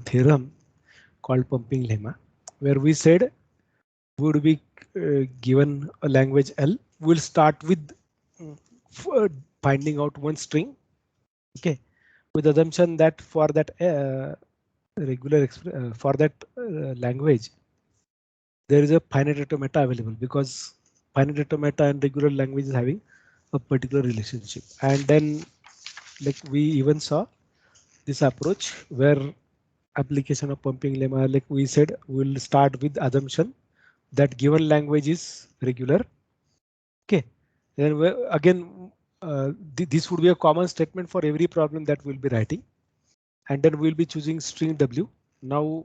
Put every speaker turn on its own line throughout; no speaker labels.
theorem called pumping lemma, where we said would be given a language L. We'll start with finding out one string. Okay, with assumption that for that for that language there is a finite automata available, because finite automata and regular language is having a particular relationship. And then like we even saw this approach where application of pumping lemma, like we said, we'll start with assumption that given language is regular. Okay, then again this would be a common statement for every problem that we'll be writing, and then we'll be choosing string W. Now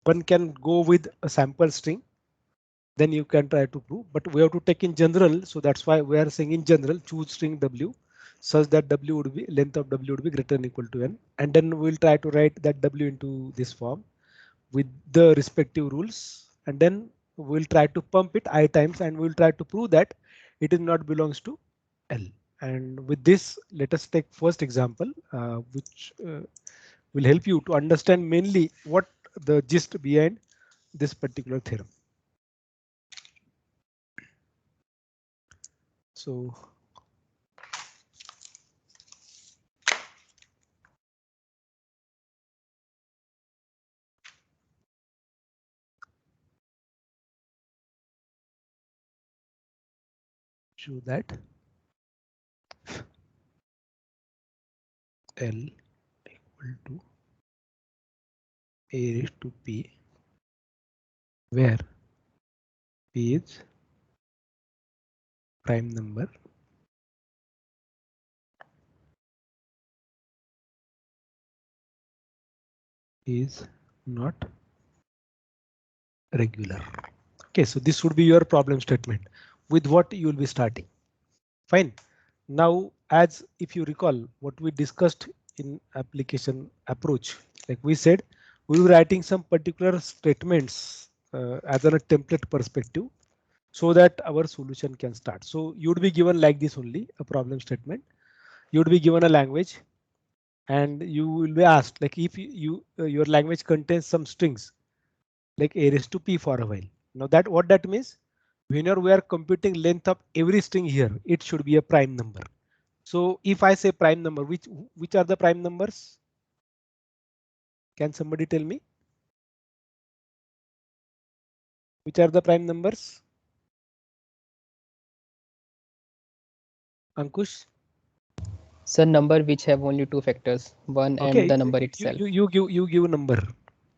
one can go with a sample string, then you can try to prove, but we have to take in general. So that's why we are saying in general choose string W such that W would be length of W would be greater than equal to n, and then we'll try to write that W into this form with the respective rules, and then we'll try to pump it I times, and we'll try to prove that it is not belongs to L. And with this, let us take first example, which will help you to understand mainly what the gist behind this particular theorem. So show that L equal to A raised to P, where P is prime number is not regular. Okay, so this would be your problem statement with what you will be starting. Fine. Now, as if you recall what we discussed in application approach, like we said, we were writing some particular statements as a template perspective so that our solution can start. So you would be given like this only a problem statement. You would be given a language and you will be asked like if your language contains some strings like A raised to P for a while. Now that what that means, whenever we are computing length of every string here, it should be a prime number. So if I say prime number, which are the prime numbers? Can somebody tell me? Which are the prime numbers? Ankush?
So number which have only two factors, one and
Okay,
the number itself.
you give number.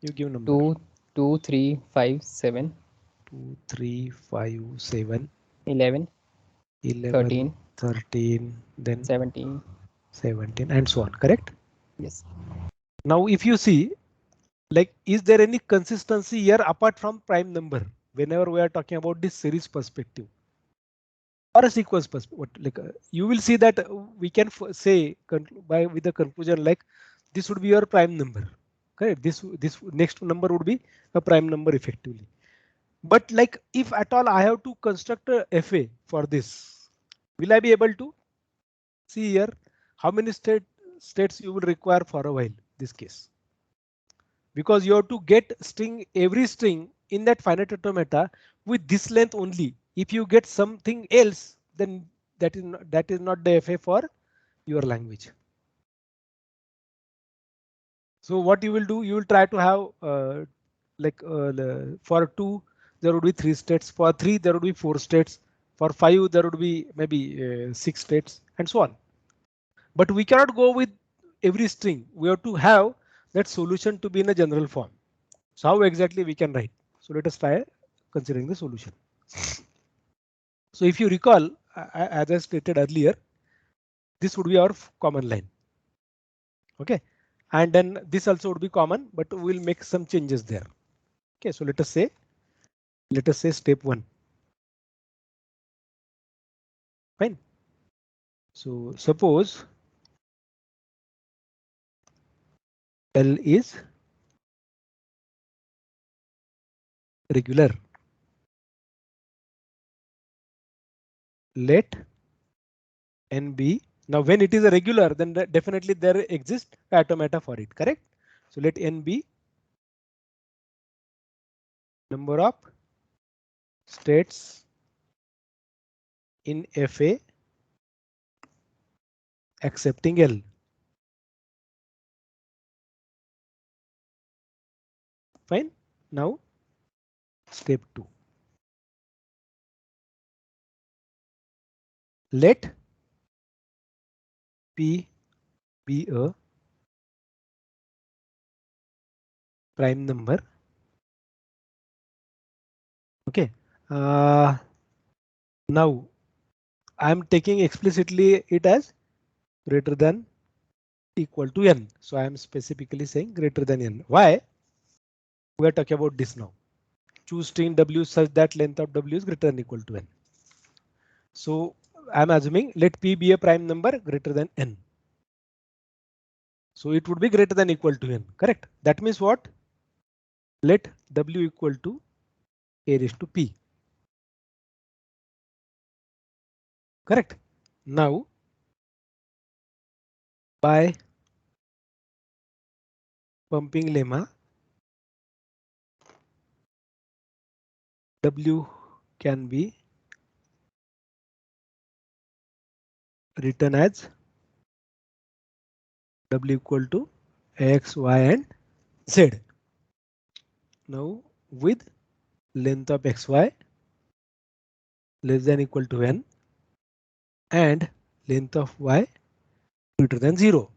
You give number.
2, 2, 3, 5, 7,
2, 3, 5, 7,
11,
11,
13,
13, then
17.
17, and so on. Correct?
Yes.
Now, if you see, like, is there any consistency here apart from prime number? Whenever we are talking about this series perspective or a sequence perspective, like you will see that we can say by with the conclusion like this would be your prime number. Correct? This next number would be a prime number effectively. But like if at all I have to construct a FA for this, will I be able to see here how many states you will require for a while this case? Because you have to get string every string in that finite automata with this length only. If you get something else, then that is not the FA for your language. So what you will do, you will try to have for 2 there would be 3 states, for 3 there would be 4 states, for 5 there would be maybe 6 states, and so on. But we cannot go with every string. We have to have that solution to be in a general form. So how exactly we can write? So let us try considering the solution. So if you recall, as I stated earlier, this would be our common line. Okay, and then this also would be common, but we'll make some changes there. Okay, so let us say step 1. Fine. So suppose L is regular. Let n be, now when it is a regular, then definitely there exists automata for it. Correct? So let n be number of states in FA accepting L. Fine. Now step 2. Let P be a prime number. Okay. Now I'm taking explicitly it as greater than equal to n. So I am specifically saying greater than n. Why? We are talking about this now. Choose string W such that length of W is greater than equal to n. So I'm assuming let P be a prime number greater than n. So it would be greater than equal to n, correct? That means what? Let W equal to a raised to P. Correct. Now by pumping lemma, W can be written as W equal to X, Y and Z. Now with length of XY less than equal to n and length of Y greater than 0.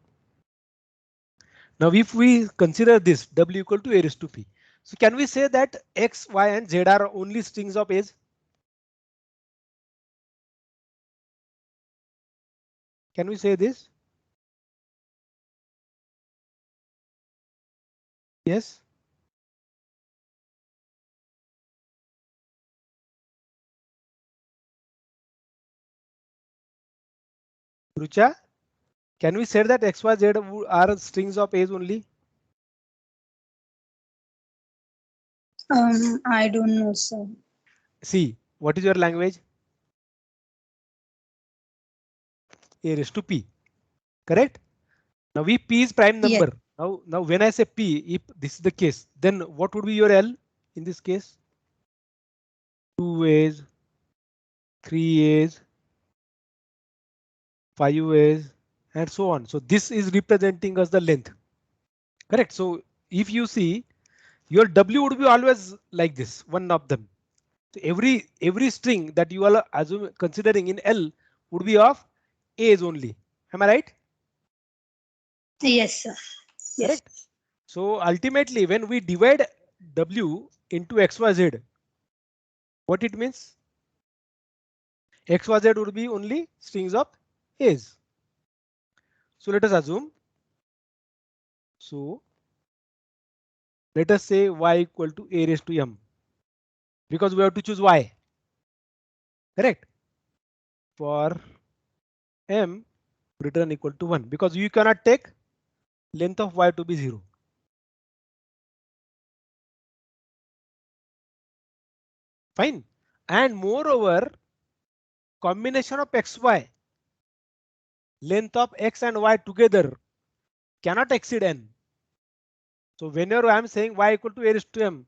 Now if we consider this W equal to a raised to P. So can we say that X, Y and Z are only strings of age? Can we say this? Yes. Rucha, can we say that X, Y, Z are strings of age only?
I don't know, sir.
See, what is your language? A raised to P. Correct? Now if P is prime
Yes.
number. Now when I say P, if this is the case, then what would be your L in this case? 2 A's, 3 A's, 5 A's, and so on. So this is representing us the length. Correct. So if you see, your W would be always like this, one of them. So every string that you are considering in L would be of A's only. Am I right?
Yes, sir. Yes.
Correct. So ultimately, when we divide W into XYZ, what it means? XYZ would be only strings of A's. So let us assume. So let us say Y equal to A raised to M, because we have to choose Y. Correct. For M greater than equal to 1, because you cannot take length of Y to be 0. Fine. And moreover, combination of XY, length of X and Y together cannot exceed N. So whenever I am saying Y equal to A raised to M,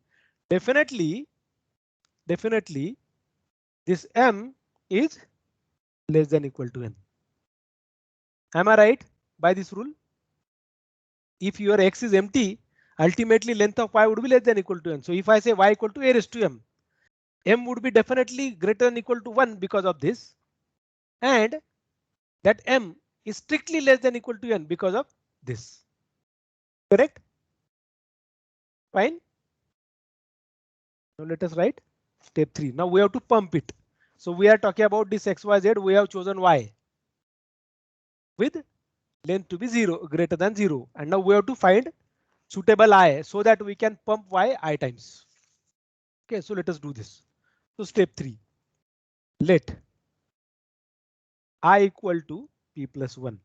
definitely this M is less than equal to N. Am I right by this rule? If your X is empty, ultimately length of Y would be less than equal to N. So if I say Y equal to A raised to M, M would be definitely greater than equal to 1 because of this. And that M is strictly less than equal to N because of this. Correct? Fine. Now let us write step 3. Now we have to pump it. So we are talking about this XYZ. We have chosen Y with length to be 0 greater than 0. And now we have to find suitable I so that we can pump Y I times. Okay, so let us do this. So step 3. Let I equal to P plus 1.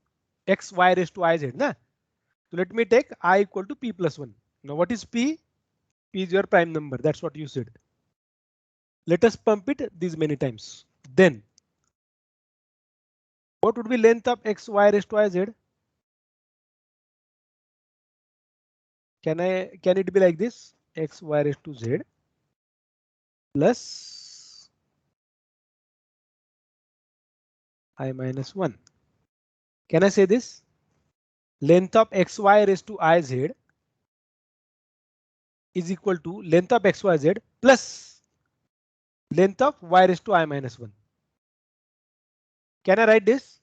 X Y raised to IZ. Na? So let me take I equal to P plus 1. Now what is P? P is your prime number. That's what you said. Let us pump it these many times. Then what would be length of X Y raised to IZ? Can it be like this? X y raised to z plus I minus 1. Can I say this? Length of xy raised to iz is equal to length of xyz plus length of y raised to I minus 1. Can I write this?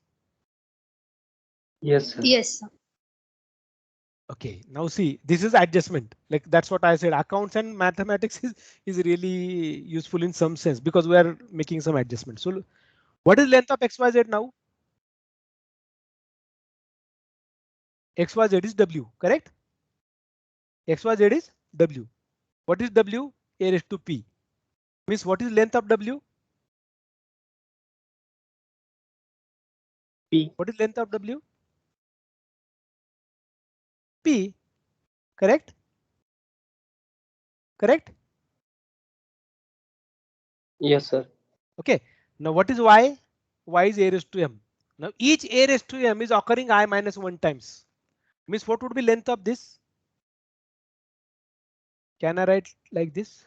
Yes, sir.
Yes, sir.
Okay, now see, this is adjustment. Like that's what I said. Accounts and mathematics is really useful in some sense because we are making some adjustments. So what is length of xyz now? xyz is w, correct? xyz is w. What is w? A raised to p. Means what is length of w?
P.
What is length of w? P. Correct? Correct?
Yes, sir.
Okay. Now what is y? Y is a raised to m. Now each a raised to m is occurring I minus 1 times. Means what would be length of this? Can I write like this?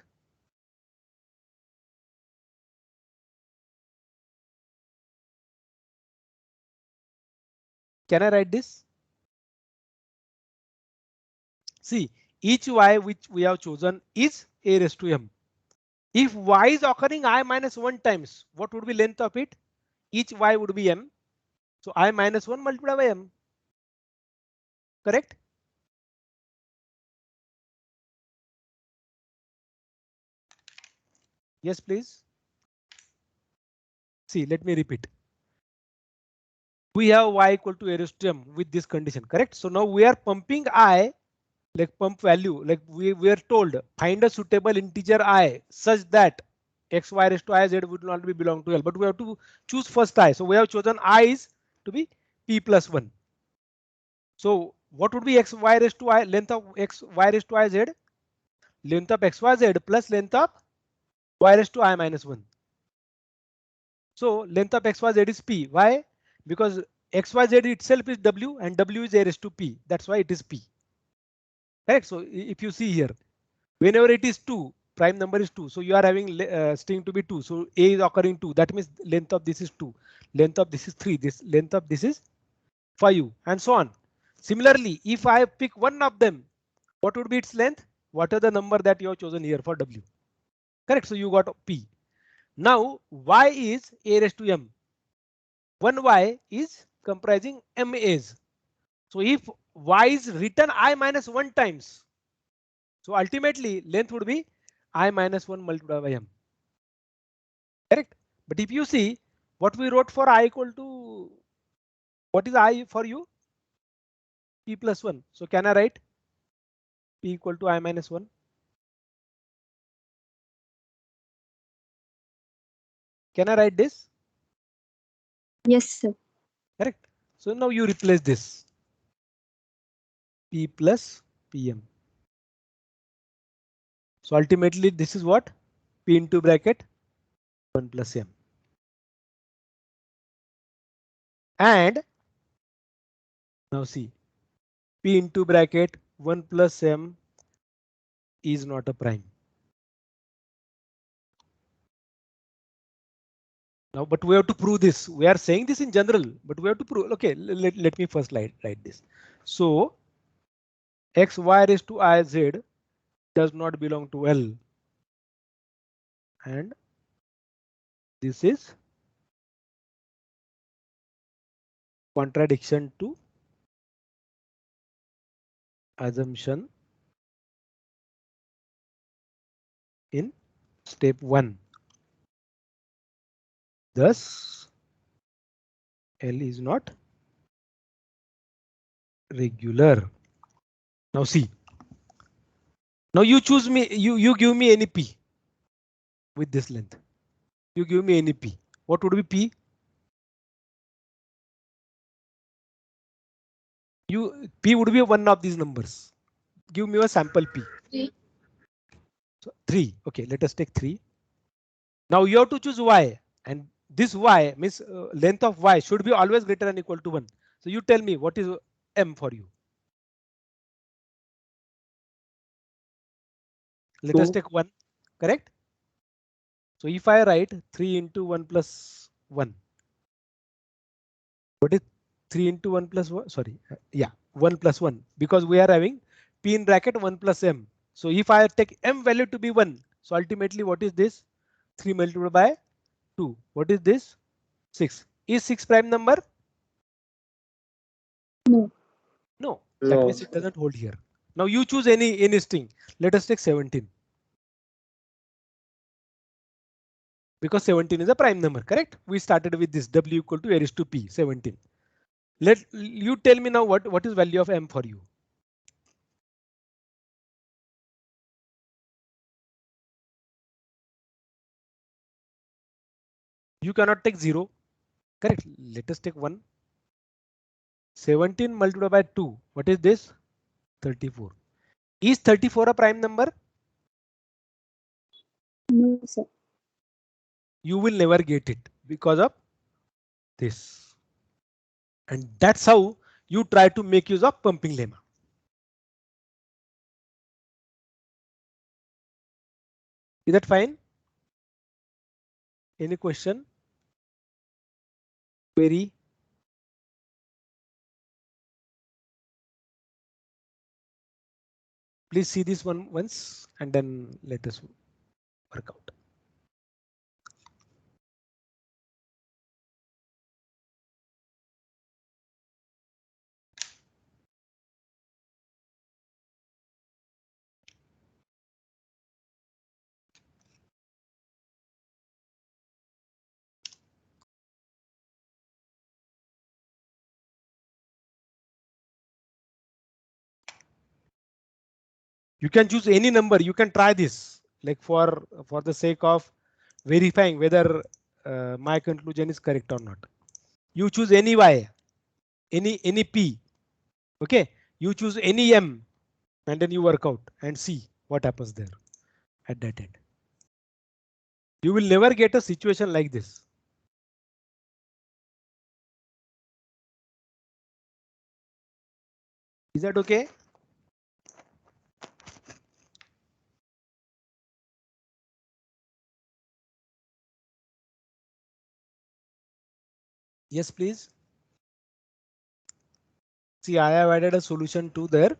Can I write this? See, each y which we have chosen is a raised to m. If y is occurring I minus 1 times, what would be length of it? Each y would be m. So I minus 1 multiplied by m. Correct? Yes, please. See, let me repeat. We have y equal to a raised to m with this condition, correct? So now we are pumping I, like pump value, like we are told find a suitable integer I such that x y raised to I z would not be belong to L, but we have to choose first I. So we have chosen I is to be p plus 1. So what would be x y raised to I, length of x y raised to I z? Length of x y z plus length of y raised to I minus 1. So length of x y z is p. Why? Because x y z itself is w and w is a raised to p. That's why it is p. Correct. So if you see here, whenever it is 2, prime number is 2. So you are having string to be 2. So a is occurring 2. That means length of this is 2. Length of this is 3. This length of this is 5 and so on. Similarly, if I pick one of them, what would be its length? What are the number that you have chosen here for w? Correct. So you got p. Now y is a raised to m. One y is comprising m a's. So if y is written I minus 1 times, so ultimately length would be I minus 1 multiplied by m. Correct. But if you see what we wrote for I equal to, what is I for you? P plus 1. So can I write P equal to I minus 1? Can I write this?
Yes, sir.
Correct. So now you replace this P plus PM. So ultimately this is what? P into bracket 1 plus M. And now see, P into bracket 1 plus M is not a prime. Now, but we have to prove this. We are saying this in general, but we have to prove. Okay, let me first write this. So x y raised to I z does not belong to L. And this is contradiction to assumption in step 1. Thus, L is not regular. Now see. Now you choose me. You give me any p with this length. You give me any p. What would be p? P would be one of these numbers. Give me a sample p.
3.
So 3. Okay, let us take 3. Now you have to choose y, and this y means length of y should be always greater than equal to 1. So you tell me what is m for you. Let us take 1, correct? So if I write 3 into 1 plus 1, what is 3 into 1 plus 1? Sorry, yeah, 1 plus 1, because we are having p in bracket 1 plus m. So if I take m value to be 1, so ultimately what is this? 3 multiplied by 2. What is this? 6. Is 6 prime number?
No.
No, that means it doesn't hold here. Now you choose any string. Let us take 17. Because 17 is a prime number, correct? We started with this w equal to a raised to p, 17. Let you tell me now what is value of m for you? You cannot take 0, correct? Let us take 1. 17 multiplied by 2. What is this? 34. Is 34 a prime number?
No, sir.
You will never get it because of this. And that's how you try to make use of pumping lemma. Is that fine? Any question? Query? Please see this one once and then let us work out. You can choose any number. You can try this, like for the sake of verifying whether my conclusion is correct or not. You choose any y, any p. OK, you choose any m and then you work out and see what happens there at that end. You will never get a situation like this. Is that OK? Yes, please. See, I have added a solution to there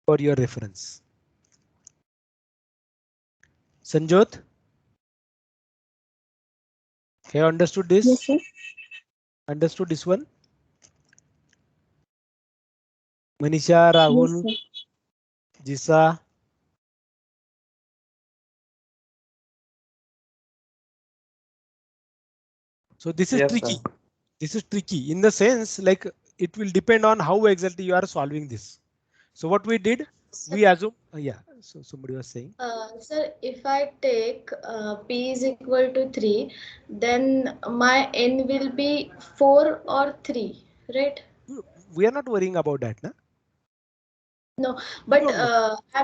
for your reference. Sanjot, have you understood this?
Yes, sir.
Understood this one? Manisha, Rahul,
Yes, sir.
Jisa. So this is tricky. This is tricky in the sense like it will depend on how exactly you are solving this. So what we did, we assume, yeah. So somebody was saying.
Sir, if I take P is equal to 3, then my N will be 4 or 3, right?
We are not worrying about that, na?
No,
You
but
don't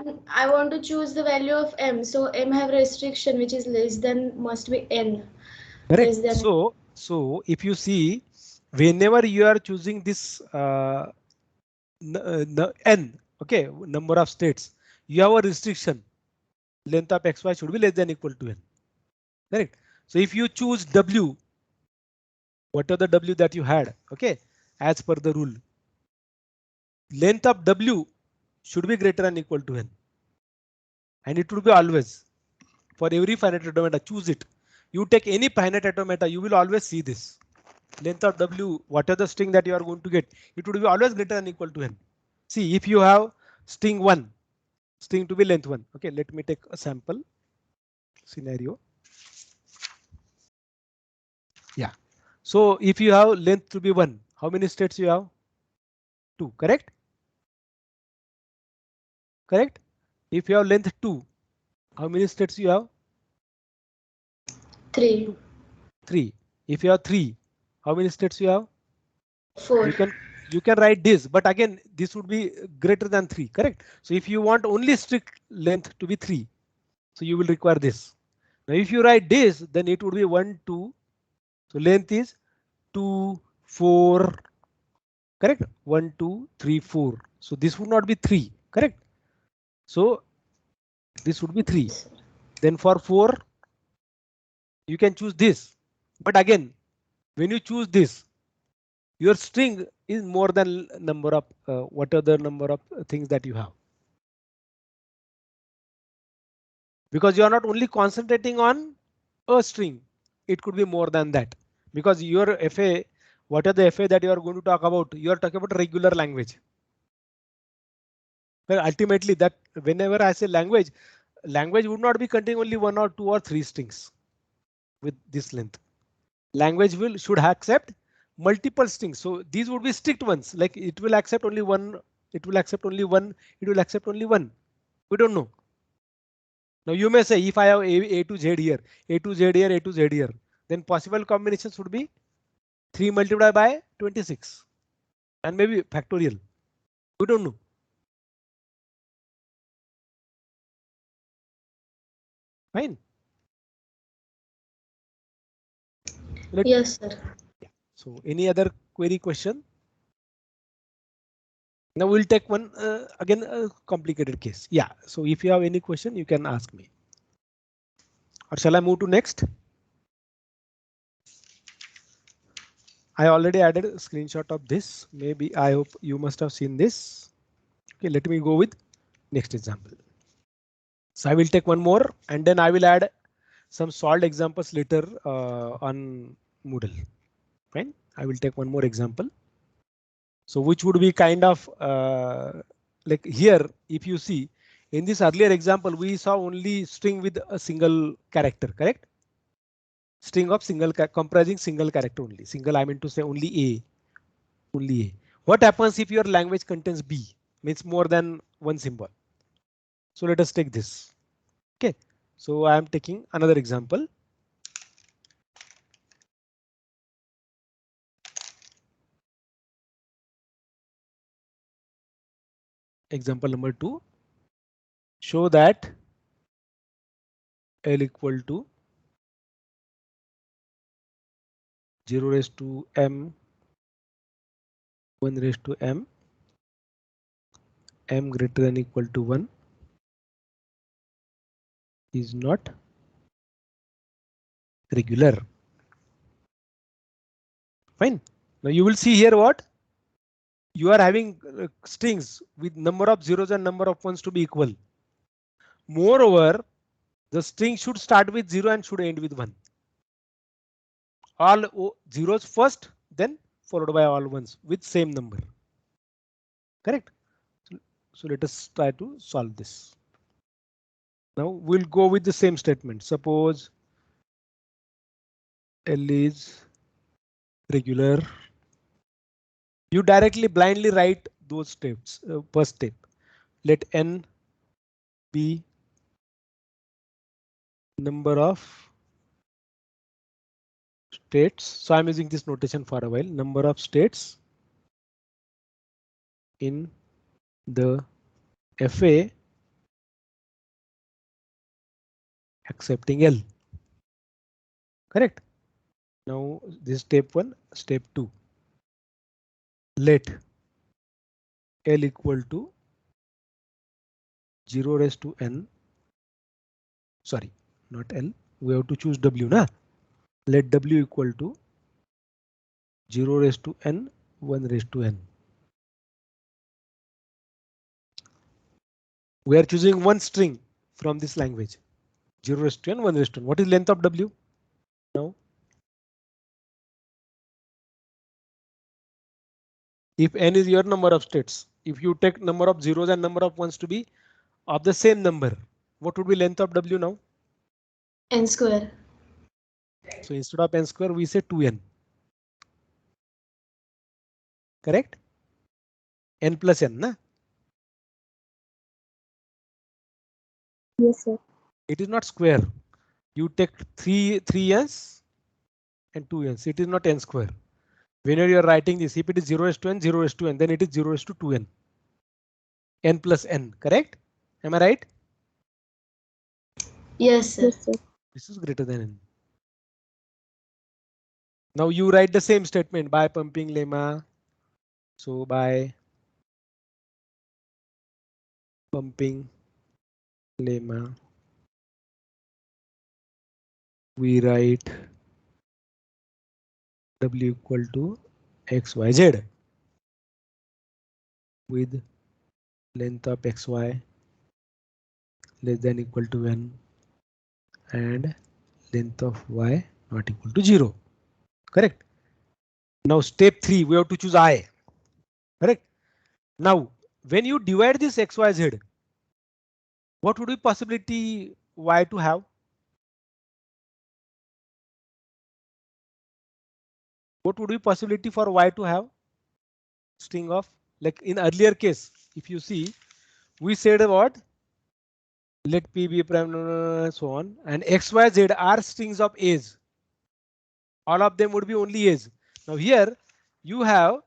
know.
I want to choose the value of M. So M have restriction which is less than must be N.
Correct.
Less than.
So if you see, whenever you are choosing this n, okay, number of states, you have a restriction. Length of xy should be less than equal to n. Correct. So if you choose w, whatever the w that you had, okay, as per the rule, length of w should be greater than equal to n, and it would be always for every finite automata. Choose it. You take any finite automata, you will always see this length of w, whatever the string that you are going to get, it would be always greater than equal to n. See, if you have string 1, string to be length 1. Okay, let me take a sample scenario. Yeah. So if you have length to be 1, how many states you have? 2, correct? Correct. If you have length 2, how many states you have?
3.
3. If you have 3, how many states you have?
4.
You can write this, but again, this would be greater than 3, correct? So if you want only strict length to be 3, so you will require this. Now, if you write this, then it would be 1, 2. So length is 2, 4, correct? 1, 2, 3, 4. So this would not be 3, correct? So This would be 3. Then for 4, you can choose this. But again, when you choose this, your string is more than number of what are the number of things that you have. Because you are not only concentrating on a string, it could be more than that. Because your FA, what are the FA that you are going to talk about? You are talking about regular language. Well, ultimately, that whenever I say language, language would not be containing only 1 or 2 or 3 strings with this length. Language should accept multiple strings. So these would be strict ones, like it will accept only one, it will accept only one, it will accept only one. We don't know. Now you may say if I have A to Z here, A to Z here, A to Z here, then possible combinations would be 3 multiplied by 26 and maybe factorial. We don't know. Fine.
Yes, sir.
Yeah. So any other query question? Now we'll take one again a complicated case. Yeah. So if you have any question, you can ask me. Or shall I move to next? I already added a screenshot of this. Maybe I hope you must have seen this. Okay, let me go with next example. So I will take one more and then I will add some solved examples later on Moodle. Fine. I will take one more example. So which would be kind of like here, if you see in this earlier example, we saw only string with a single character, correct? String of single comprising single character only. Single, I mean to say only A. Only A. What happens if your language contains B? Means more than one symbol. So let us take this. Okay. So I am taking another example. Example number 2. Show that L equal to 0 raised to M 1 raised to M, M greater than equal to 1 is not regular. Fine. Now you will see here what you are having strings with number of zeros and number of ones to be equal. Moreover, the string should start with 0 and should end with 1. All zeros first, then followed by all ones with same number. Correct. So let us try to solve this. Now we'll go with the same statement. Suppose L is regular. You directly blindly write those steps. First step, let n be number of states. So I'm using this notation for a while. Number of states in the FA accepting L. Correct. Now this is step 1. Step 2. Let L equal to 0 raised to n. Sorry, not L. We have to choose W, na? Let W equal to 0 raised to n, 1 raised to n. We are choosing one string from this language. 0 raised to n, 1 raised to n. What is length of W? Now, if n is your number of states, if you take number of zeros and number of ones to be of the same number, what would be length of W now?
N square.
So instead of n square, we say 2n. Correct? N plus n, na?
Yes, sir.
It is not square. You take three n's and 2 n's. It is not n square. Whenever you are writing this, if it is 0 raised to n, 0 raised to n, then it is 0 raised to 2n. N plus n, correct? Am I right?
Yes, sir.
Yes, sir.
This is greater than n. Now you write the same statement by pumping lemma. So by pumping lemma, we write w equal to xyz with length of xy less than equal to n and length of y not equal to 0. Correct. Now step 3, we have to choose I. Correct. Now when you divide this xyz, what would be possibility y to have? What would be possibility for y to have? String of, like in earlier case, if you see, we said what? Let p be prime, so on, and x, y, z are strings of A's. All of them would be only A's. Now here you have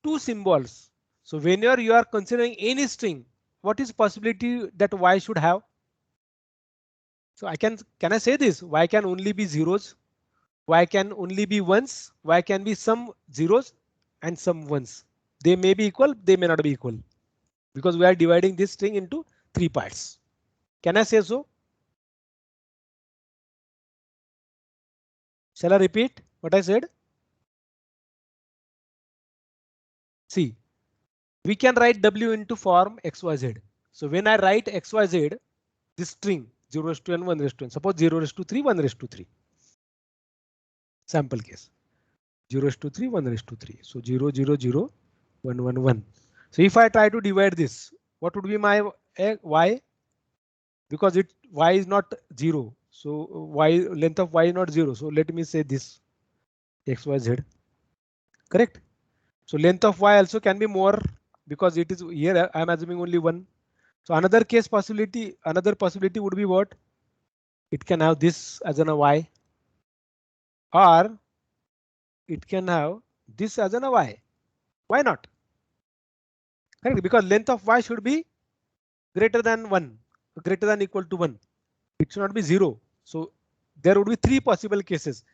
two symbols. So whenever you are considering any string, what is possibility that y should have? So can I say this? Y can only be zeros. Y can only be ones. Y can be some zeros and some ones. They may be equal. They may not be equal, because we are dividing this string into 3 parts. Can I say so? Shall I repeat what I said? See, we can write w into form xyz. So when I write xyz, this string 0 raised to n, 1 raised to n. Suppose 0 raised to 3, 1 raised to 3. Sample case. 0 raised to 3, 1 raised to 3. So 0, 0, 0, 1, 1, 1. So if I try to divide this, what would be my y? Because y is not 0. So y length of y is not 0. So let me say this xyz. Correct. So length of y also can be more, because it is here I am assuming only 1. So another possibility would be what? It can have this as an a y, or it can have this as an a y. Why not? Correct, because length of y should be greater than 1, greater than equal to 1. It should not be 0. So there would be 3 possible cases.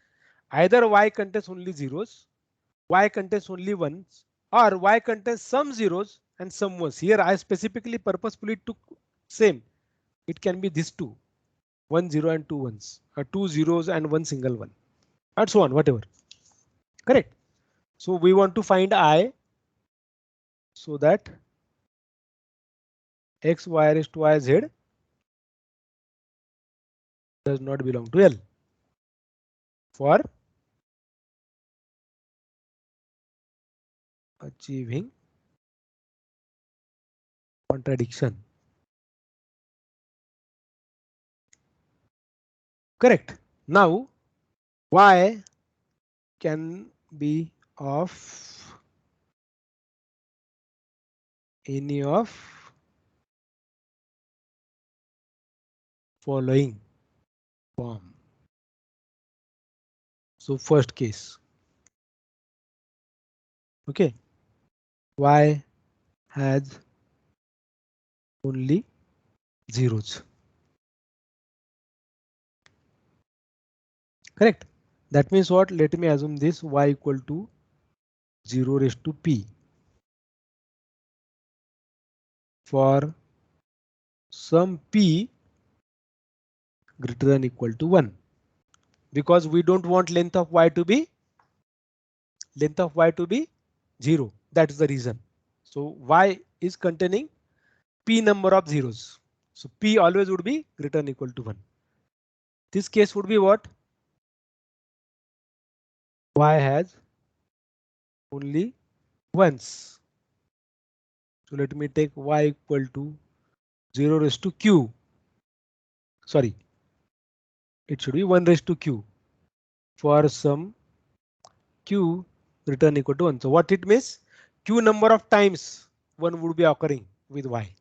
Either y contains only zeros, y contains only ones, or y contains some zeros and some ones. Here I specifically purposefully took same. It can be these two, 1 0 and 2 ones, or 2 zeros and 1 single one, and so on, whatever. Correct. So we want to find I, so that x y raised to y z does not belong to L. For achieving contradiction. Correct. Now y can be of any of following form. So first case. Okay. Y has only zeros. Correct. That means what? Let me assume this y equal to 0 raised to p for some p greater than equal to 1, because we don't want length of y to be 0. That is the reason. So y is containing p number of zeros. So p always would be greater than equal to 1. This case would be what? Y has only ones. So let me take y equal to 0 raised to q. Sorry, it should be 1 raised to q for some q greater than equal to 1. So what it means? Q number of times 1 would be occurring with y.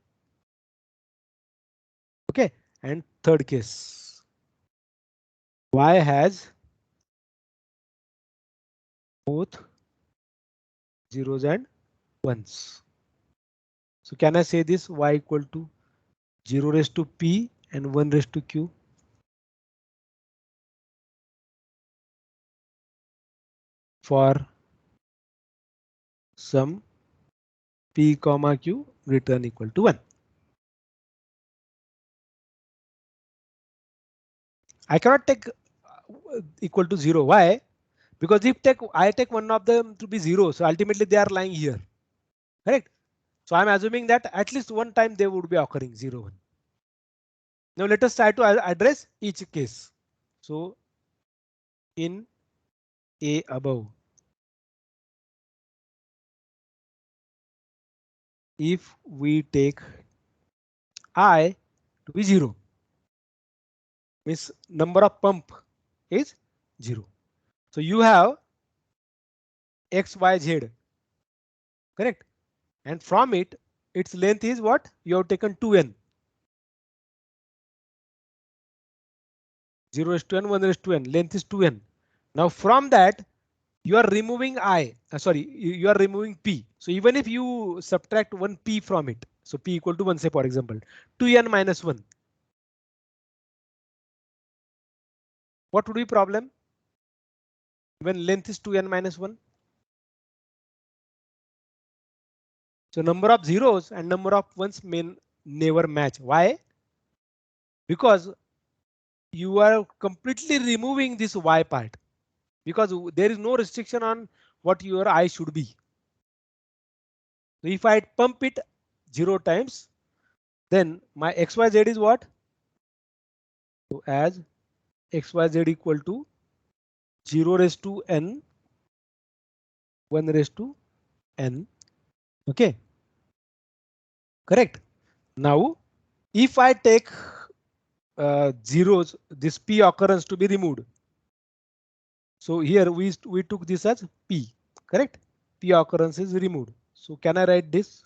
Okay, and third case, y has both zeros and ones. So can I say this y equal to 0 raised to p and 1 raised to q? For some p comma q greater than equal to 1. I cannot take equal to 0. Why? Because if I take one of them to be 0, so ultimately they are lying here. Correct? So I'm assuming that at least one time they would be occurring 0, 1. Now let us try to address each case. So in A above, if we take I to be 0, means number of pump is 0. So you have X, Y, Z, correct? And from it, its length is what? You have taken 2n. 0 is to n, 1 is to n, length is 2n. Now from that, you are removing you are removing p. So even if you subtract 1 p from it, so p equal to 1, say for example, 2n minus 1. What would be problem when length is 2n minus 1? So number of zeros and number of ones may never match. Why? Because you are completely removing this y part, because there is no restriction on what your I should be. So if I pump it 0 times, then my xyz is what? So as xyz equal to 0 raised to n, 1 raised to n. Okay, correct. Now if I take zeros, this p occurrence to be removed. So here we took this as p, correct? P occurrence is removed. So can I write this?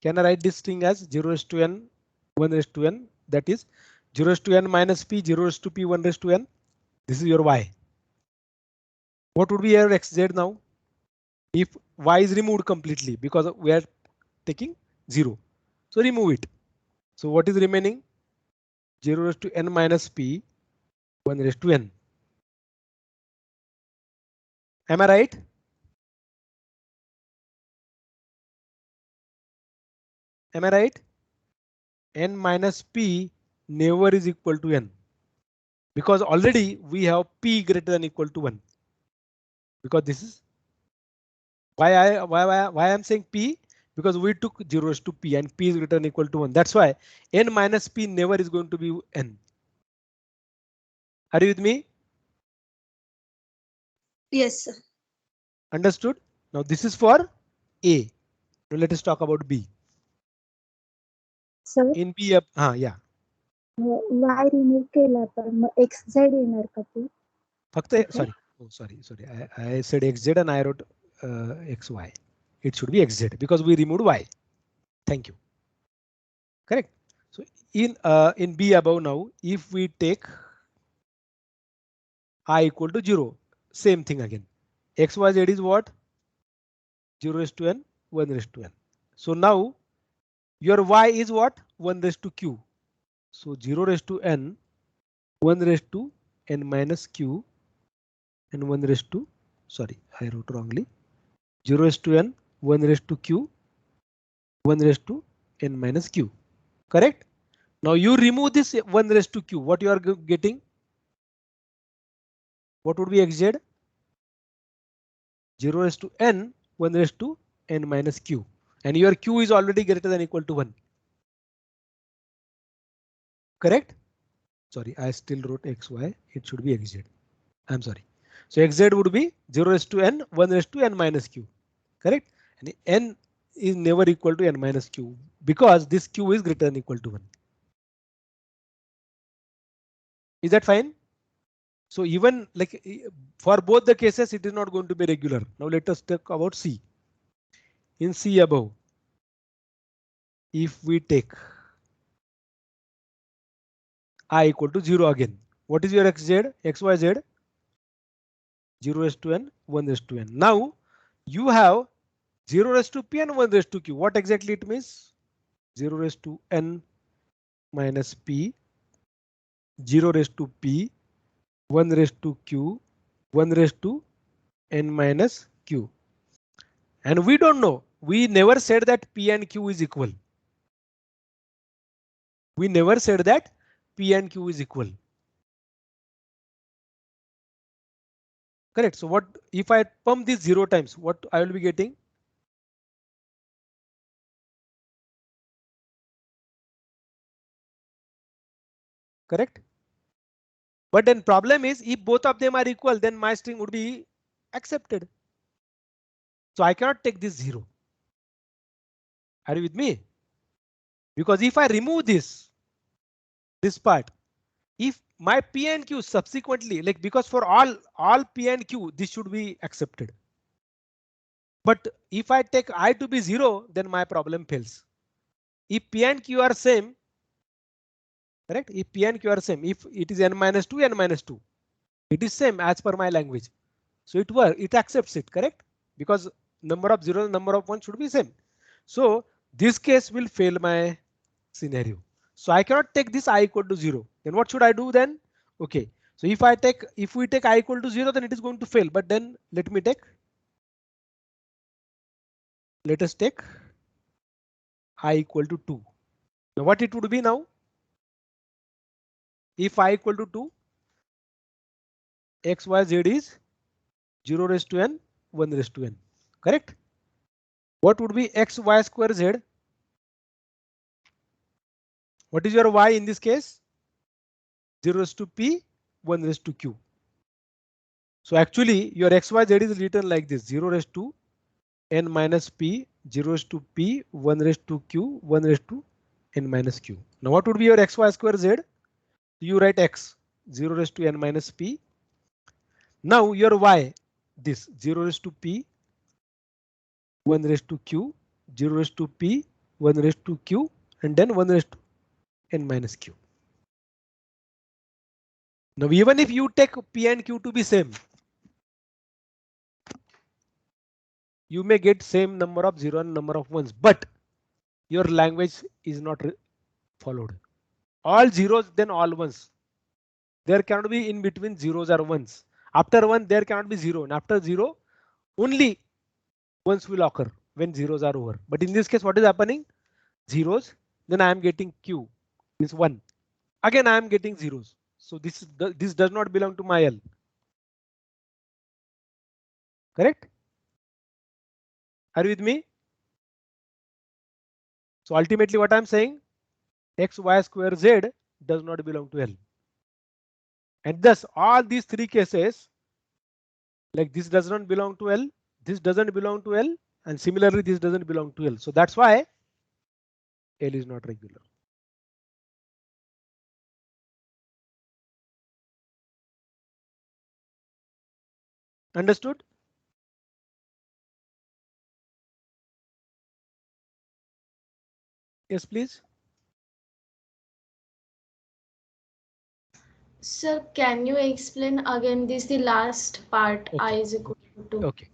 Can I write this thing as 0 raised to n, 1 raised to n? That is 0 raised to n minus p, 0 raised to p, 1 raised to n. This is your y. What would be your xz now? If y is removed completely, because we are taking 0. So remove it. So what is remaining? 0 raised to n minus p, 1 raised to n. Am I right? Am I right? N minus p never is equal to n, because already we have p greater than equal to 1. Because this is why I'm saying p, because we took 0 to p and p is greater than equal to 1. That's why n minus p never is going to be n. Are you with me?
Yes, sir.
Understood? Now this is for A. Now let us talk about B.
Sir
In B, yeah.
Y remove केला तर मग x Z येणार का ते?
फक्त sorry. I said xz and I wrote xy. It should be xz because we removed y. Thank you. Correct. So in B above now, if we take I equal to 0, same thing again. xyz is what? 0 raised to n, 1 raised to n. So now your y is what? 1 raised to q. So 0 raised to n, 1 raised to n minus q, and 1 raised to, sorry, I wrote wrongly. 0 raised to n, 1 raised to q, 1 raised to n minus q. Correct? Now you remove this 1 raised to q. What you are getting? What would be xz? 0 raised to n, 1 raised to n minus q. And your q is already greater than equal to 1. Correct? Sorry, I still wrote xy. It should be xz. I'm sorry. So xz would be 0 raised to n, 1 raised to n minus q. Correct? And n is never equal to n minus q because this q is greater than equal to 1. Is that fine? So even like for both the cases, it is not going to be regular. Now let us talk about C. In C above, if we take I equal to 0 again, what is your xz? xyz? 0 raised to n, 1 raised to n. Now you have 0 raised to p and 1 raised to q. What exactly it means? 0 raised to n minus p, 0 raised to p, 1 raised to q, 1 raised to n minus q. And we don't know. We never said that p and q is equal. We never said that P and Q is equal. Correct. So what if I pump this 0 times, what I will be getting? Correct. But then problem is if both of them are equal, then my string would be accepted. So I cannot take this 0. Are you with me? Because if I remove this part, if my P and Q subsequently, like because for all P and Q, this should be accepted. But if I take I to be 0, then my problem fails. If P and Q are same, correct? If P and Q are same, if it is n minus 2, n minus 2, it is same as per my language. So it accepts it, correct? Because number of 0 and number of 1 should be same. So this case will fail my scenario. So I cannot take this I equal to 0. Then what should I do then? Okay. So if we take I equal to 0, then it is going to fail. But then let us take I equal to 2. Now what it would be now? If I equal to 2, x, y, z is 0 raised to n, 1 raised to n. Correct? What would be x, y square z? What is your y in this case? 0 raised to p, 1 raised to q. So actually your x, y, z is written like this: 0 raised to n minus p, 0 raised to p, 1 raised to q, 1 raised to n minus q. Now what would be your x, y square z? You write x, 0 raised to n minus p. Now your y, this 0 raised to p, 1 raised to q, 0 raised to p, 1 raised to q, and then 1 raised to n minus q. Now even if you take p and q to be same, you may get same number of 0 and number of 1s, but your language is not followed. All 0s, then all 1s. There cannot be in between 0s or 1s. After 1, there cannot be 0. And after 0, only 1s will occur when 0s are over. But in this case, what is happening? 0s, then I am getting q, means 1. Again, I am getting 0s. So this does not belong to my L. Correct? Are you with me? So ultimately what I'm saying, x, y square z does not belong to L. And thus all these three cases, like this does not belong to L, this doesn't belong to L, and similarly this doesn't belong to L. So that's why L is not regular. Understood? Yes, please.
Sir, can you explain again this the last part?
Okay.
I is equal to.
Okay.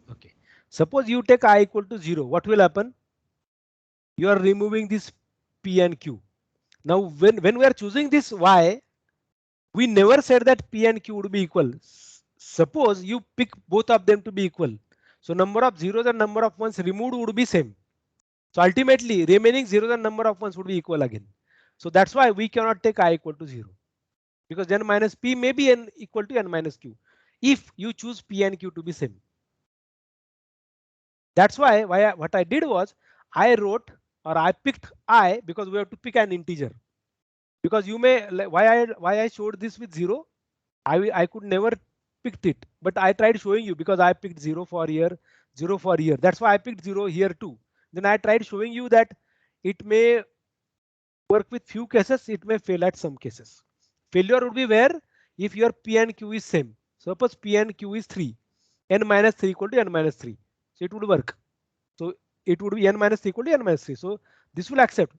Suppose you take I equal to 0. What will happen? You are removing this P and Q. Now when we are choosing this Y, we never said that P and Q would be equal. Suppose you pick both of them to be equal. So number of zeros and number of ones removed would be same. So ultimately remaining zeros and number of ones would be equal again. So that's why we cannot take I equal to 0. Because n minus p may be n equal to n minus q if you choose p and q to be same. That's why what I did was I wrote or I picked I because we have to pick an integer. Because you may why I showed this with 0. I could never picked it, but I tried showing you because I picked 0 for year, 0 for year. That's why I picked 0 here too. Then I tried showing you that it may work with few cases, it may fail at some cases. Failure would be where if your P and Q is same. Suppose P and Q is 3, n minus 3 equal to n minus 3. So it would work. So it would be n minus 3 equal to n minus 3. So this will accept.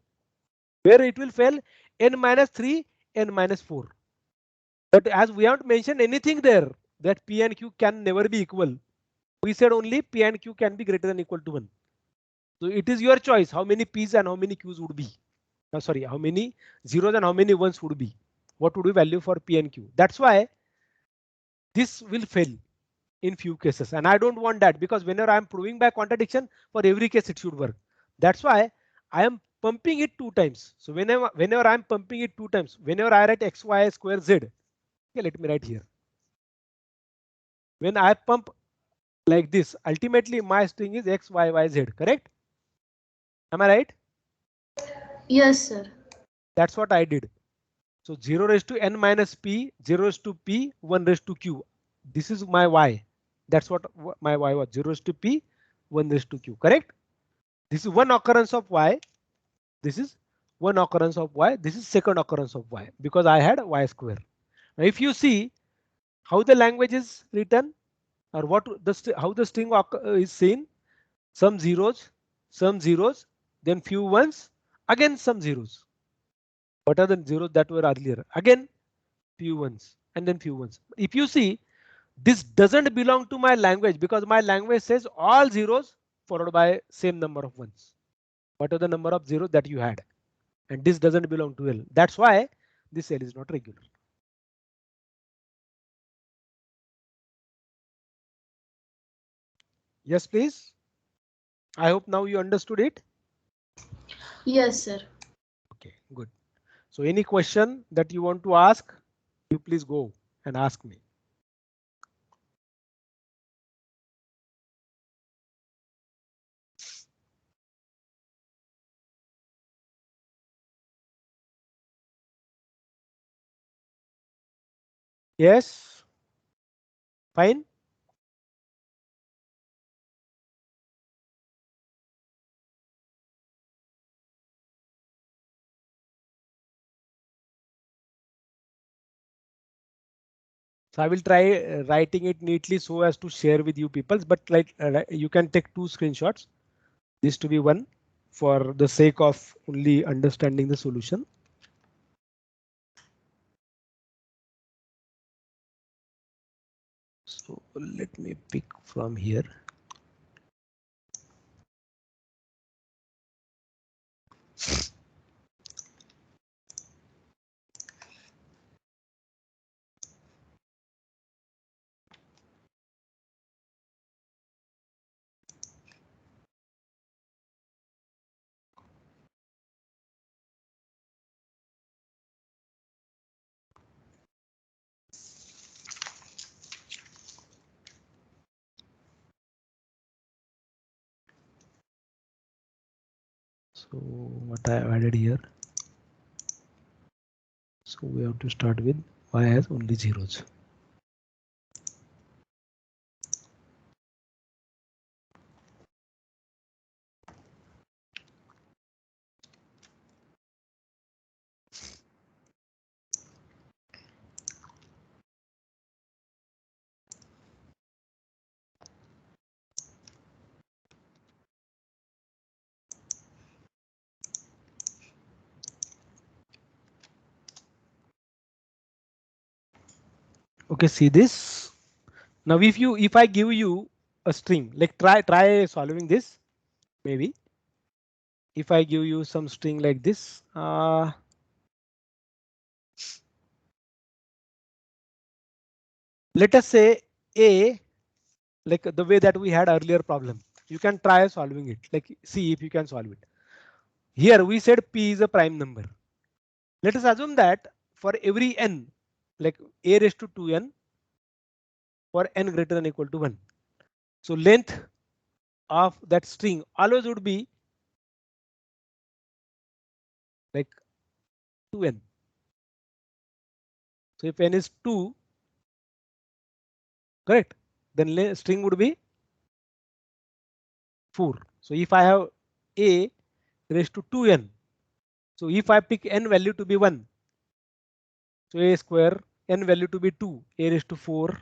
Where it will fail, n minus 3, n minus 4. But as we haven't mentioned anything there that P and Q can never be equal. We said only P and Q can be greater than equal to 1. So it is your choice how many P's and how many Q's would be. Sorry, how many zeros and how many ones would be. What would be value for P and Q? That's why this will fail in few cases. And I don't want that because whenever I'm proving by contradiction, for every case it should work. That's why I am pumping it 2 times. So whenever I'm pumping it 2 times, whenever I write xy square z, okay, let me write here. When I pump like this, ultimately my string is x, y, y, z, correct? Am I right?
Yes, sir.
That's what I did. So 0 raised to n minus p, 0 raised to p, 1 raised to q. This is my y. That's what my y was, 0 raised to p, 1 raised to q, correct? This is one occurrence of y. This is one occurrence of y. This is second occurrence of y because I had y square. Now if you see how the language is written or how the string is seen, some zeros, then few ones, again some zeros. What are the zeros that were earlier? Again few ones and then few ones. If you see, this doesn't belong to my language because my language says all zeros followed by same number of ones. What are the number of zeros that you had? And this doesn't belong to L. That's why this cell is not regular. Yes, please. I hope now you understood it.
Yes, sir.
Okay, good. So any question that you want to ask, you please go and ask me. Yes. Fine. So I will try writing it neatly so as to share with you people, but like you can take 2 screenshots. This to be one for the sake of only understanding the solution. So let me pick from here. So what I have added here. So we have to start with y has only zeros. Okay, see this. Now if I give you a string, like try solving this, maybe. If I give you some string like this, let us say a, like the way that we had earlier problem. You can try solving it, like see if you can solve it. Here we said p is a prime number. Let us assume that for every n, like a raised to 2n, for n greater than or equal to 1. So length of that string always would be like 2n. So if n is 2, correct, then string would be 4. So if I have a raised to 2n, so if I pick n value to be 1, so a square, n value to be 2, a raised to 4,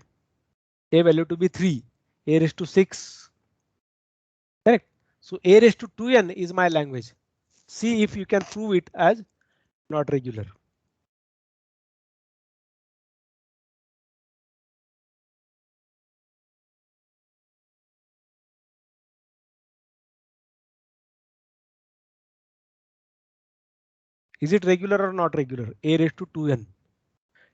a value to be 3, a raised to 6, correct. So a raised to 2n is my language. See if you can prove it as not regular. Is it regular or not regular? A raised to 2n.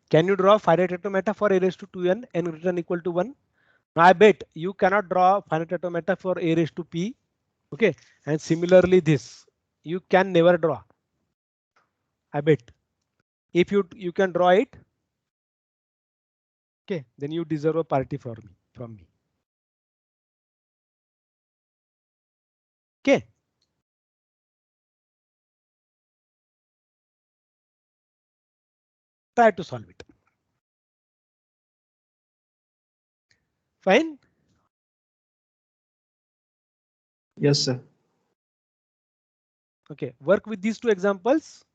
Can you draw finite automata for a raised to 2n, n greater than or equal to 1? Now I bet you cannot draw finite automata for a raised to p. Okay, and similarly this. you can never draw. I bet. If you can draw it, okay, then you deserve a party from me. Okay. Try to solve it. Fine.
Yes, sir.
Okay, work with these two examples.